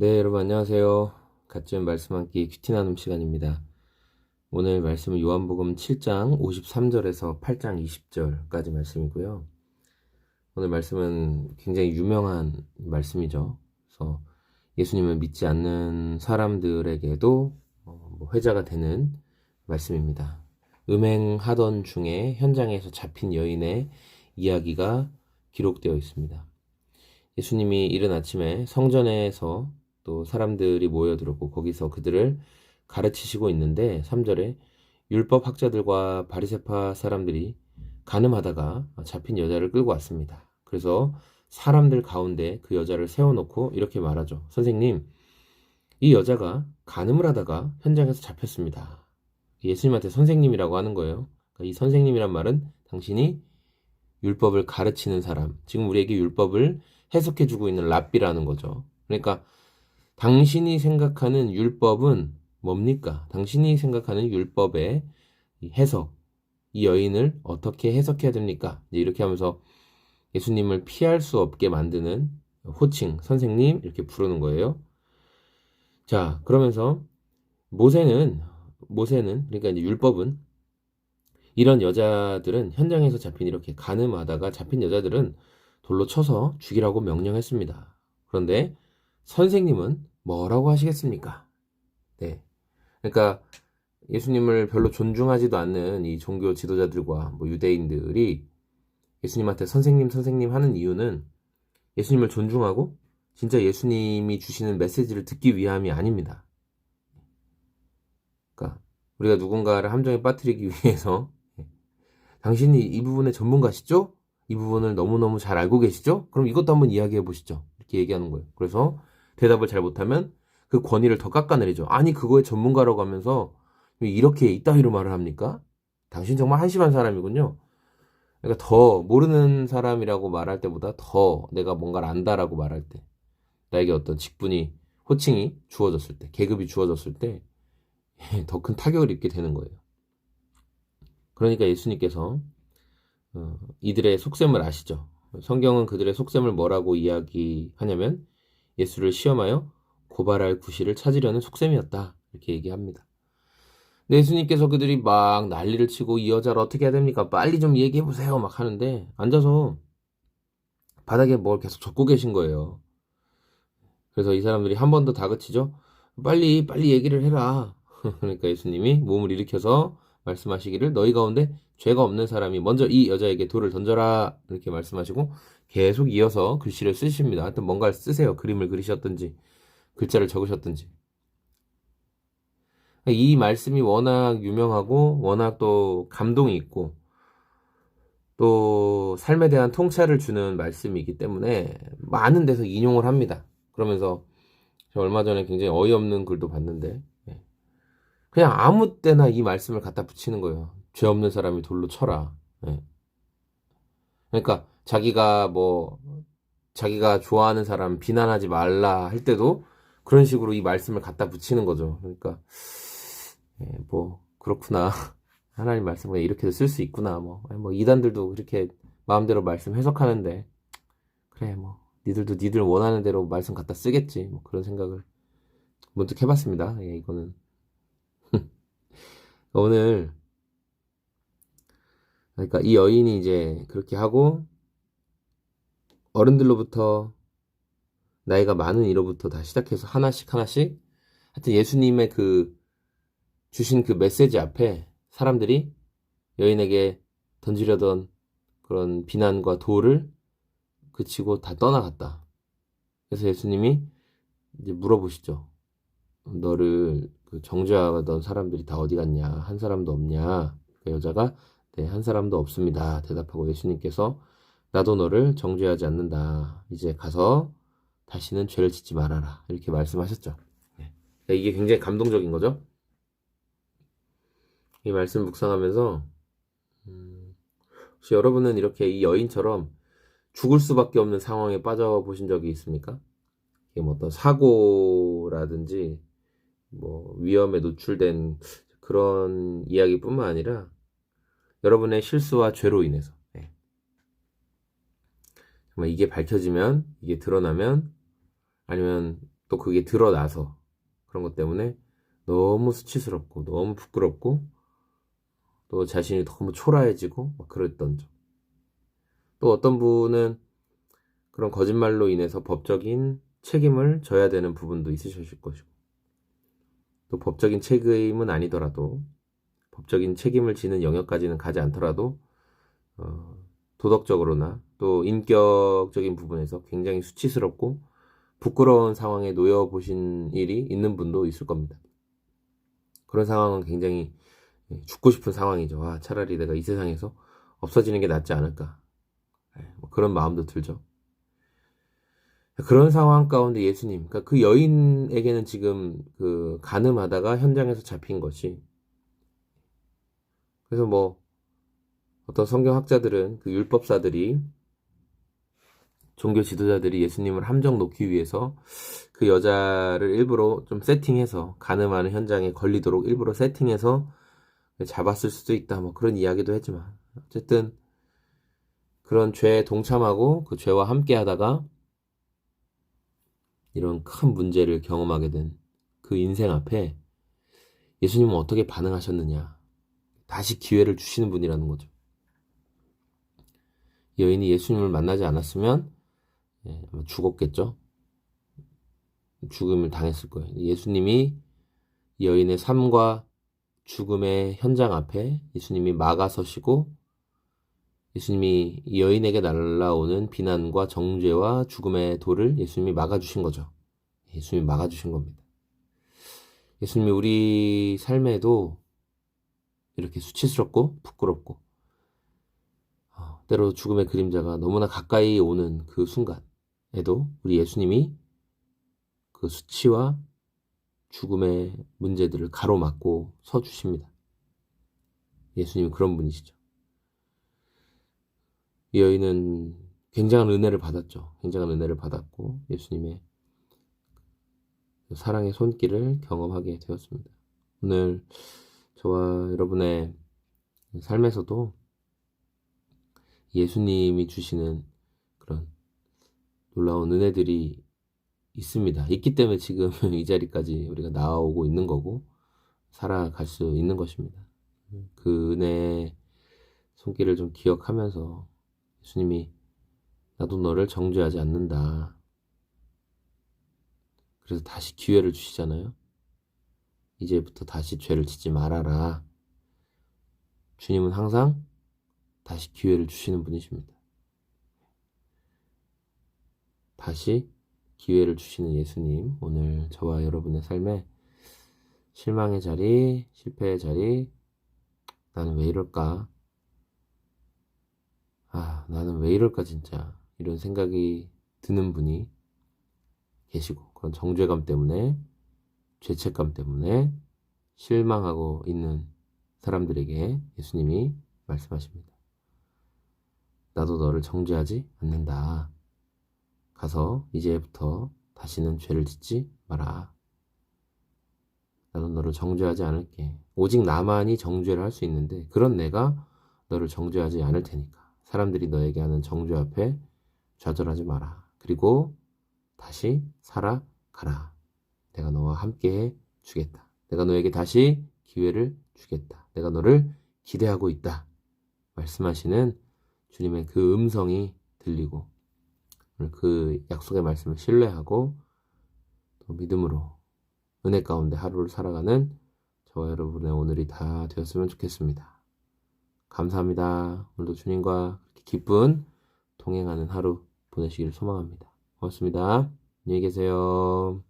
네, 여러분 안녕하세요. 갓지은 말씀 한 끼 큐티 나눔 시간입니다. 오늘 말씀은 요한복음 7장 53절에서 8장 20절까지 말씀이고요. 오늘 말씀은 굉장히 유명한 말씀이죠. 그래서 예수님을 믿지 않는 사람들에게도 회자가 되는 말씀입니다. 음행하던 중에 현장에서 잡힌 여인의 이야기가 기록되어 있습니다. 예수님이 이른 아침에 성전에서 또 사람들이 모여들었고 거기서 그들을 가르치시고 있는데 3절에 율법 학자들과 바리새파 사람들이 간음하다가 잡힌 여자를 끌고 왔습니다. 그래서 사람들 가운데 그 여자를 세워놓고 이렇게 말하죠. 선생님, 이 여자가 간음을 하다가 현장에서 잡혔습니다. 예수님한테 선생님이라고 하는 거예요. 그러니까 이 선생님이란 말은 당신이 율법을 가르치는 사람, 지금 우리에게 율법을 해석해주고 있는 랍비라는 거죠. 그러니까 당신이 생각하는 율법은 뭡니까? 당신이 생각하는 율법의 해석, 이 여인을 어떻게 해석해야 됩니까? 이렇게 하면서 예수님을 피할 수 없게 만드는 호칭, 선생님 이렇게 부르는 거예요. 자, 그러면서 모세는 그러니까 이제 율법은 이런 여자들은 현장에서 잡힌 이렇게 간음하다가 잡힌 여자들은 돌로 쳐서 죽이라고 명령했습니다. 그런데 선생님은 뭐라고 하시겠습니까? 네. 그러니까 예수님을 별로 존중하지도 않는 이 종교 지도자들과 유대인들이 예수님한테 선생님, 선생님 하는 이유는 예수님을 존중하고 진짜 예수님이 주시는 메시지를 듣기 위함이 아닙니다. 그러니까 우리가 누군가를 함정에 빠뜨리기 위해서 당신이 이 부분의 전문가시죠? 이 부분을 너무너무 잘 알고 계시죠? 그럼 이것도 한번 이야기해 보시죠. 이렇게 얘기하는 거예요. 그래서 대답을 잘 못하면 그 권위를 더 깎아내리죠. 아니, 그거의 전문가라고 하면서 이렇게 이따위로 말을 합니까? 당신 정말 한심한 사람이군요. 그러니까 더 모르는 사람이라고 말할 때보다 더 내가 뭔가를 안다라고 말할 때, 나에게 어떤 직분이, 호칭이 주어졌을 때, 계급이 주어졌을 때 더 큰 타격을 입게 되는 거예요. 그러니까 예수님께서 이들의 속셈을 아시죠? 성경은 그들의 속셈을 뭐라고 이야기하냐면 예수를 시험하여 고발할 구실을 찾으려는 속셈이었다. 이렇게 얘기합니다. 근데 예수님께서 그들이 막 난리를 치고 이 여자를 어떻게 해야 됩니까? 빨리 좀 얘기해보세요. 막 하는데 앉아서 바닥에 뭘 계속 적고 계신 거예요. 그래서 이 사람들이 한 번 더 다그치죠. 빨리 빨리 얘기를 해라. 그러니까 예수님이 몸을 일으켜서 말씀하시기를 너희 가운데 죄가 없는 사람이 먼저 이 여자에게 돌을 던져라. 이렇게 말씀하시고 계속 이어서 글씨를 쓰십니다. 하여튼 뭔가를 쓰세요. 그림을 그리셨든지 글자를 적으셨든지. 이 말씀이 워낙 유명하고 워낙 또 감동이 있고 또 삶에 대한 통찰을 주는 말씀이기 때문에 많은 데서 인용을 합니다. 그러면서 저 얼마 전에 굉장히 어이없는 글도 봤는데 그냥 아무 때나 이 말씀을 갖다 붙이는 거예요. 죄 없는 사람이 돌로 쳐라. 예. 그러니까 자기가 좋아하는 사람 비난하지 말라 할 때도 그런 식으로 이 말씀을 갖다 붙이는 거죠. 그러니까 그렇구나. 하나님 말씀을 이렇게도 쓸 수 있구나. 이단들도 그렇게 마음대로 말씀 해석하는데 그래 니들도 니들 원하는 대로 말씀 갖다 쓰겠지. 그런 생각을 문득 해봤습니다. 이거는 오늘 그러니까 이 여인이 이제 그렇게 하고 어른들로부터 나이가 많은 이로부터 다 시작해서 하나씩 하나씩 하여튼 예수님의 주신 그 메시지 앞에 사람들이 여인에게 던지려던 그런 비난과 도를 그치고 다 떠나갔다. 그래서 예수님이 이제 물어보시죠. 너를 정죄하던 사람들이 다 어디 갔냐? 한 사람도 없냐? 그 여자가 네, 한 사람도 없습니다. 대답하고 예수님께서 나도 너를 정죄하지 않는다. 이제 가서 다시는 죄를 짓지 말아라. 이렇게 말씀하셨죠. 네. 이게 굉장히 감동적인 거죠. 이 말씀 묵상하면서 혹시 여러분은 이렇게 이 여인처럼 죽을 수밖에 없는 상황에 빠져보신 적이 있습니까? 이게 어떤 사고라든지 위험에 노출된 그런 이야기뿐만 아니라 여러분의 실수와 죄로 인해서 정말 이게 밝혀지면 이게 드러나면 아니면 또 그게 드러나서 그런 것 때문에 너무 수치스럽고 너무 부끄럽고 또 자신이 너무 초라해지고 막 그랬던 점. 또 어떤 분은 그런 거짓말로 인해서 법적인 책임을 져야 되는 부분도 있으실 것이고, 또 법적인 책임은 아니더라도 법적인 책임을 지는 영역까지는 가지 않더라도 어, 도덕적으로나 또 인격적인 부분에서 굉장히 수치스럽고 부끄러운 상황에 놓여 보신 일이 있는 분도 있을 겁니다. 그런 상황은 굉장히 죽고 싶은 상황이죠. 아, 차라리 내가 이 세상에서 없어지는 게 낫지 않을까. 뭐 그런 마음도 들죠. 그런 상황 가운데 예수님, 그러니까 그 여인에게는 지금 그 간음하다가 현장에서 잡힌 것이, 그래서 뭐 어떤 성경학자들은 그 율법사들이, 종교 지도자들이 예수님을 함정 놓기 위해서 그 여자를 일부러 좀 세팅해서 간음하는 현장에 걸리도록 일부러 세팅해서 잡았을 수도 있다, 뭐 그런 이야기도 했지만, 어쨌든 그런 죄에 동참하고 그 죄와 함께 하다가 이런 큰 문제를 경험하게 된 그 인생 앞에 예수님은 어떻게 반응하셨느냐. 다시 기회를 주시는 분이라는 거죠. 여인이 예수님을 만나지 않았으면 아마 죽었겠죠. 죽음을 당했을 거예요. 예수님이 여인의 삶과 죽음의 현장 앞에 예수님이 막아서시고, 예수님이 여인에게 날라오는 비난과 정죄와 죽음의 돌을 예수님이 막아주신 거죠. 예수님이 막아주신 겁니다. 예수님이 우리 삶에도 이렇게 수치스럽고 부끄럽고 때로 죽음의 그림자가 너무나 가까이 오는 그 순간에도 우리 예수님이 그 수치와 죽음의 문제들을 가로막고 서주십니다. 예수님은 그런 분이시죠. 이 여인은 굉장한 은혜를 받았죠. 굉장한 은혜를 받았고 예수님의 사랑의 손길을 경험하게 되었습니다. 오늘 저와 여러분의 삶에서도 예수님이 주시는 그런 놀라운 은혜들이 있습니다. 있기 때문에 지금 이 자리까지 우리가 나오고 있는 거고 살아갈 수 있는 것입니다. 그 은혜의 손길을 좀 기억하면서 예수님이 나도 너를 정죄하지 않는다. 그래서 다시 기회를 주시잖아요. 이제부터 다시 죄를 짓지 말아라. 주님은 항상 다시 기회를 주시는 분이십니다. 다시 기회를 주시는 예수님, 오늘 저와 여러분의 삶에 실망의 자리, 실패의 자리, 나는 왜 이럴까? 나는 왜 이럴까 진짜, 이런 생각이 드는 분이 계시고, 그런 정죄감 때문에, 죄책감 때문에 실망하고 있는 사람들에게 예수님이 말씀하십니다. 나도 너를 정죄하지 않는다. 가서 이제부터 다시는 죄를 짓지 마라. 나는 너를 정죄하지 않을게. 오직 나만이 정죄를 할 수 있는데 그런 내가 너를 정죄하지 않을 테니까. 사람들이 너에게 하는 정죄 앞에 좌절하지 마라. 그리고 다시 살아가라. 내가 너와 함께 주겠다. 내가 너에게 다시 기회를 주겠다. 내가 너를 기대하고 있다. 말씀하시는 주님의 그 음성이 들리고 그 약속의 말씀을 신뢰하고 또 믿음으로 은혜 가운데 하루를 살아가는 저와 여러분의 오늘이 다 되었으면 좋겠습니다. 감사합니다. 오늘도 주님과 기쁜 동행하는 하루 보내시기를 소망합니다. 고맙습니다. 안녕히 계세요.